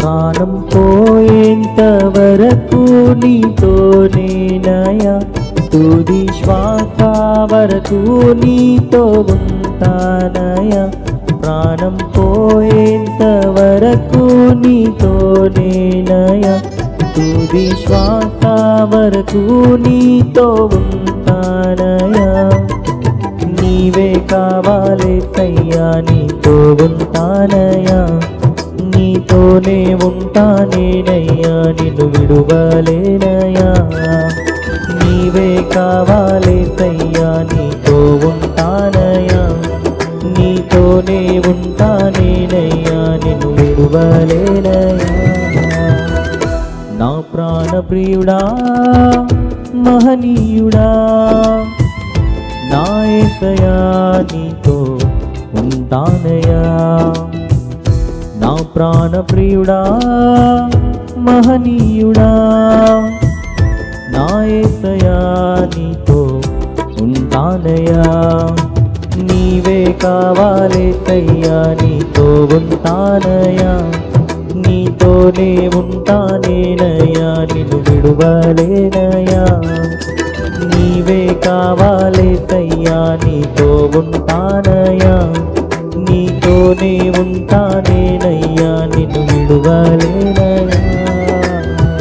ప్రాణం పోయేంత వరకు నీతోనేనయా, తుది శ్వాస వరకు నీతో ఉంటానయా. ప్రాణం పోయేంత వరకు నీతోనేనయా, తుది శ్వాస వరకు నీతో ఉంటానయా. నీవే కావాలేసయ్యా, నీతో ఉంటానయా, నీతోనే ఉంటానేనయ్యా, నిన్ను విడువలేనయ్యా. నీవే కావాలేసయ్యా, నీతో ఉంటానయ్యా, నీతోనే ఉంటానేనయ్యా, నిన్ను విడువలేనయ్యా. నా ప్రాణ ప్రియుడా మహనీయుడా, నా యేసయ్యా నీతో ఉంటానయ్యా. నా ప్రాణ ప్రియుడా మహనీయుడా, నా యేసయ్యా నీతో ఉంటానయ్యా. నీవే కావాలేసయ్యా, నీతో ఉంటానయ్యా, నీతోనే ఉంటానేనయ్యా, నిన్ను విడువలేనయ్యా. నీవే కావాలేసయ్యా, నీతో ఉంటానయ్యా, నీతోనే ఉంటానేనయ్యా, నిన్ను విడువలేనయ్యా.